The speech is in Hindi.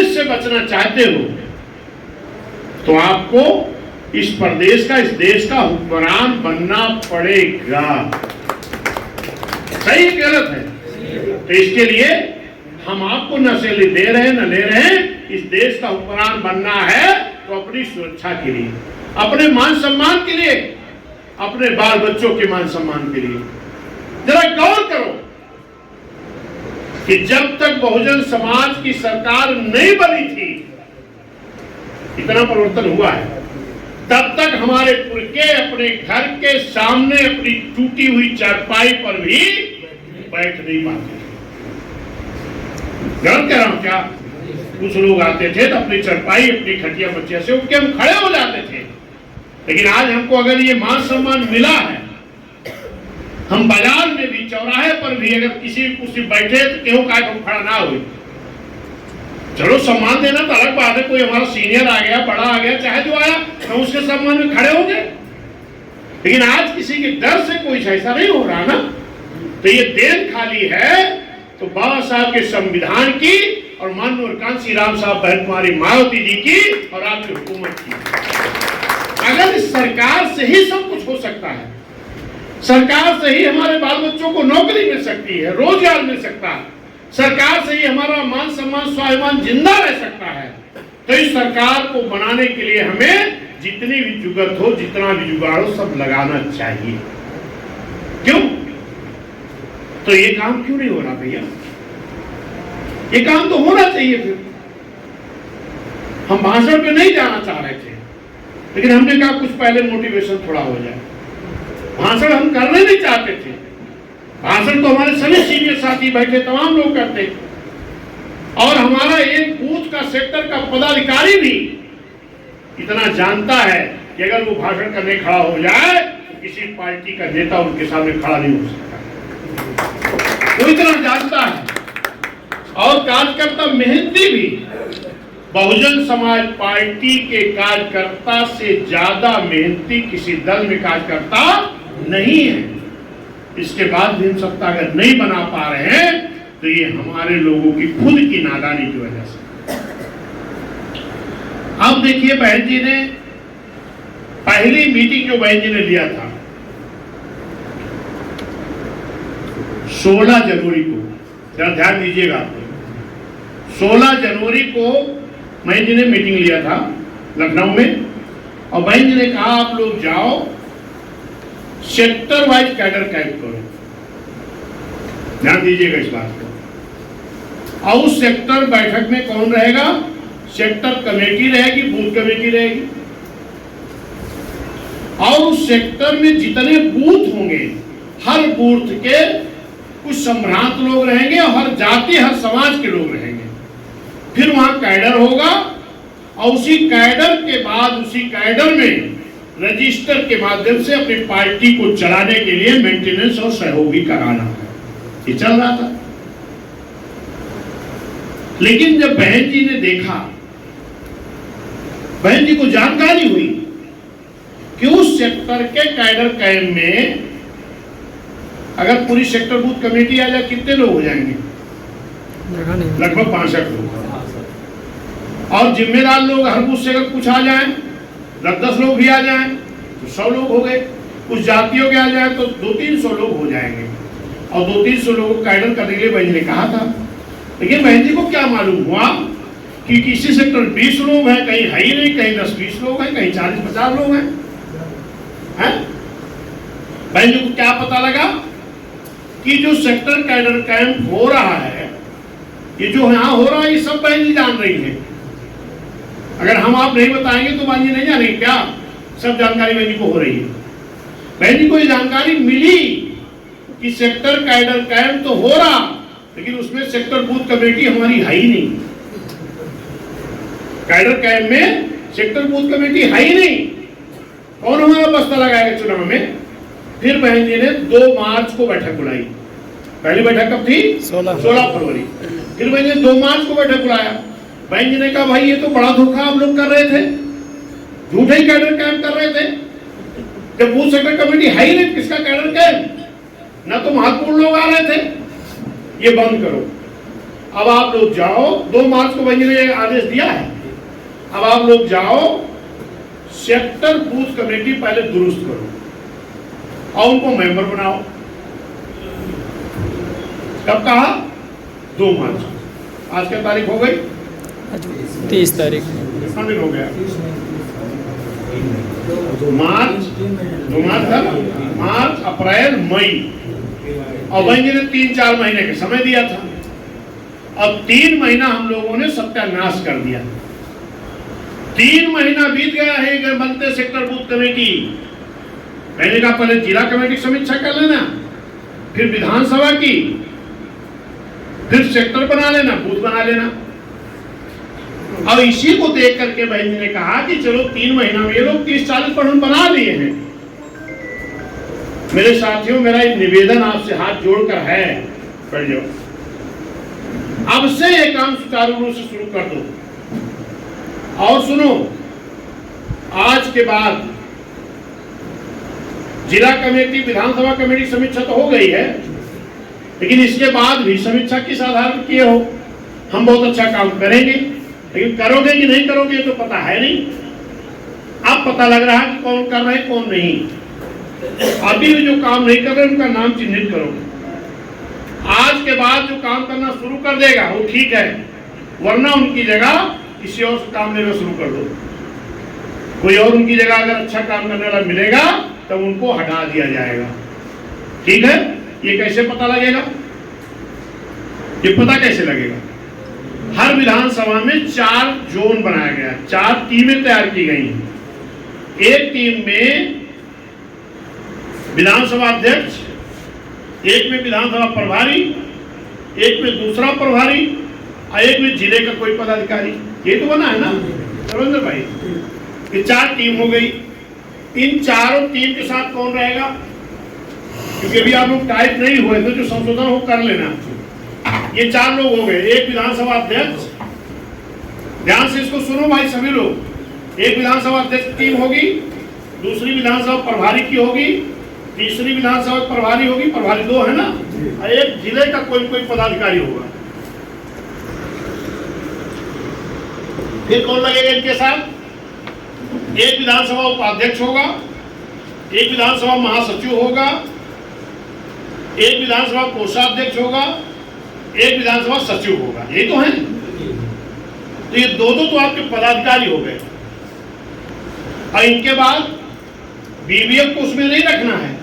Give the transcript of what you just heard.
प्रदेश से बचना चाहते हो तो आपको इस प्रदेश का, इस देश का हुक्मरान बनना पड़ेगा। सही गलत है? तो इसके लिए हम आपको न से दे रहे हैं न ले रहे हैं। इस देश का हुक्मरान बनना है तो अपनी सुरक्षा के लिए, अपने मान सम्मान के लिए, अपने बाल बच्चों के मान सम्मान के लिए। जरा गौर करो कि जब तक बहुजन समाज की सरकार नहीं बनी थी, इतना परिवर्तन हुआ है, तब तक हमारे पुरखे अपने घर के सामने अपनी टूटी हुई चारपाई पर भी बैठ नहीं पाते। गलत कह रहा हूं क्या? कुछ लोग आते थे तो अपनी चारपाई, अपनी खटिया बच्चिया से उठ के हम खड़े हो जाते थे। लेकिन आज हमको अगर ये मान सम्मान मिला है, हम बाजार में भी, चौराहे पर भी अगर किसी कुर्सी बैठे तो क्यों का हम खड़ा ना हुए। चलो सम्मान देना तो अलग बात है, कोई हमारा सीनियर आ गया, बड़ा आ गया, चाहे जो आया, हम उसके सम्मान में खड़े हो गए। लेकिन आज किसी के डर से कोई ऐसा नहीं हो रहा ना। तो ये देन खाली है तो बाबा साहब के संविधान की और माननीय कांसी राम साहब, बहन कुमारी मायावती जी की और आपकी हुकूमत की। अगर इस सरकार से ही सब कुछ हो सकता है, सरकार से ही हमारे बाल बच्चों को नौकरी मिल सकती है, रोजगार मिल सकता है, सरकार से ही हमारा मान सम्मान स्वाभिमान जिंदा रह सकता है, तो इस सरकार को बनाने के लिए हमें जितनी भी जुगत हो, जितना भी जुगाड़ हो, सब लगाना चाहिए। क्यों? तो ये काम क्यों नहीं हो रहा भैया? ये काम तो होना चाहिए। फिर हम भाषण पे नहीं जाना चाह रहे थे, लेकिन हमने कहा कुछ पहले मोटिवेशन थोड़ा हो जाए। भाषण हम करने नहीं चाहते थे, भाषण तो हमारे सभी सीनियर साथी बैठे तमाम लोग करते, और हमारा एक बूथ का, सेक्टर का पदाधिकारी भी इतना जानता है कि अगर वो भाषण करने खड़ा हो जाए तो किसी पार्टी का नेता उनके सामने खड़ा नहीं हो सकता। वो इतना जानता है। और कार्यकर्ता मेहनती भी, बहुजन समाज पार्टी के कार्यकर्ता से ज्यादा मेहनती किसी दल में कार्यकर्ता नहीं है। इसके बाद भी हम सत्ता अगर नहीं बना पा रहे हैं तो ये हमारे लोगों की खुद की नादानी की वजह से। अब देखिए, बहन जी ने पहली मीटिंग जो बहन जी ने लिया था 16 जनवरी को, जरा ध्यान दीजिएगा, 16 जनवरी को बहन जी ने मीटिंग लिया था लखनऊ में, और बहन जी ने कहा आप लोग जाओ सेक्टर वाइज कैडर कैंप करो। ध्यान दीजिएगा इस बात को। और उस सेक्टर बैठक में कौन रहेगा? सेक्टर कमेटी रहेगी, बूथ कमेटी रहेगी, और उस सेक्टर में जितने बूथ होंगे, हर बूथ के कुछ संभ्रांत लोग रहेंगे और हर जाति, हर समाज के लोग रहेंगे। फिर वहां कैडर होगा, और उसी कैडर के बाद उसी कैडर में रजिस्टर के माध्यम से अपनी पार्टी को चलाने के लिए मेंटेनेंस और सहयोग भी कराना है। ये चल रहा था। लेकिन जब बहन जी ने देखा, बहन जी को जानकारी हुई कि उस सेक्टर के कैडर कैंप में अगर पूरी सेक्टर बूथ कमेटी आ जाए कितने लोग हो जाएंगे? लगभग 65 लोग। और जिम्मेदार लोग हर बूथ से अगर कुछ आ जाए, 10 लोग भी आ जाएं तो 100 लोग हो गए। कुछ जातियों के आ जाए तो 200-300 लोग हो जाएंगे, और 200-300 लोगों को कैडर करने के लिए बहन जी ने कहा था। लेकिन बहन जी को क्या मालूम हुआ कि किसी सेक्टर 20 लोग हैं, कहीं है ही नहीं, कहीं 10-20 लोग हैं, कहीं 40-50 लोग हैं। बहन जी को क्या पता लगा कि जो सेक्टर कैडर कैंप हो रहा है, ये जो यहाँ हो रहा है, ये सब बहन जी जान रही है। अगर हम आप नहीं बताएंगे तो बहन जी नहीं जानेंगे क्या? सब जानकारी बहन जी को हो रही है। बहन जी को ये जानकारी मिली कि सेक्टर कैडर कैंप तो हो रहा, लेकिन उसमें सेक्टर बूथ कमेटी हमारी है ही नहीं। कैडर कैंप में सेक्टर बूथ कमेटी है ही नहीं। कौन हमारा बस्ता लगाएगा चुनाव में? फिर बहन जी ने 2 मार्च को बैठक बुलाई। पहली बैठक कब थी? 16 फरवरी। फिर बहन जी ने 2 मार्च को बैठक बुलाया। बहन जी ने कहा भाई ये तो बड़ा धोखा आप लोग कर रहे थे, झूठे ही कैडर कैंप कर रहे थे। जब बूथ सेक्टर कमेटी है ही नहीं, किसका कैडर कैंप? ना तो महत्वपूर्ण लोग आ रहे थे, ये बंद करो। अब आप लोग जाओ, 2 मार्च को बंजी ने आदेश दिया है, अब आप लोग जाओ सेक्टर बूथ कमेटी पहले दुरुस्त करो और उनको मेंबर बनाओ। कब कहा? 2 मार्च। आज क्या तारीख हो गई? 30 तारीख। कितना दिन हो गया? मार्च, 2 मार्च था, मार्च, अप्रैल, मई, और बंजी ने 3-4 महीने का समय दिया था। अब 3 महीना हम लोगों ने सत्यानाश कर दिया। 3 महीना बीत गया है बनते सेक्टर बूथ कमेटी। मैंने कहा पहले जिला कमेटी समीक्षा कर लेना, फिर विधानसभा की, फिर सेक्टर बना लेना, बूथ बना लेना। अब इसी को देख करके बहन जी ने कहा कि चलो 3 महीना में ये लोग 30-40 परसेंट बना लिए हैं। मेरे साथियों, मेरा एक निवेदन आपसे हाथ जोड़कर है, पढ़ जाओ, अब से ये काम सुचारू रूप से शुरू कर दो। और सुनो, आज के बाद जिला कमेटी, विधानसभा कमेटी समीक्षा तो हो गई है, लेकिन इसके बाद भी समीक्षा किस आधार पर किए हो? हम बहुत अच्छा काम करेंगे, लेकिन करोगे कि नहीं करोगे तो पता है नहीं। अब पता लग रहा है कि कौन कर रहे हैं कौन नहीं। अभी भी जो काम नहीं कर रहे उनका नाम चिन्हित करोगे। आज के बाद जो काम करना शुरू कर देगा वो ठीक है, वरना उनकी जगह किसी और से काम लेना शुरू कर दो। कोई और उनकी जगह अगर अच्छा काम करने वाला मिलेगा तब उनको हटा दिया जाएगा। ठीक है? ये कैसे पता लगेगा? ये पता कैसे लगेगा? हर विधानसभा में 4 जोन बनाया गया, 4 टीमें तैयार की गई हैं। एक टीम में विधानसभा अध्यक्ष, एक में विधानसभा प्रभारी, एक में दूसरा प्रभारी और एक में जिले का कोई पदाधिकारी। ये तो बना है ना रविंद्र भाई? ये 4 टीम हो गई। इन चारों टीम के साथ कौन रहेगा? क्योंकि अभी आप लोग टाइप नहीं हुए तो जो संशोधन हो कर लेना। ये 4 लोग हो गए। एक विधानसभा अध्यक्ष, ध्यान से इसको सुनो भाई सभी लोग। एक विधानसभा अध्यक्ष टीम होगी, दूसरी विधानसभा प्रभारी की होगी, तीसरी विधानसभा प्रभारी होगी, प्रभारी 2 है ना, और एक जिले का कोई पदाधिकारी होगा। फिर कौन लगेगा इनके साथ? एक विधानसभा उपाध्यक्ष होगा, एक विधानसभा महासचिव होगा, एक विधानसभा कोषाध्यक्ष होगा, एक विधानसभा सचिव होगा। यही तो है। तो ये 2 तो आपके पदाधिकारी हो गए। और इनके बाद बीबीएफ को उसमें नहीं रखना है,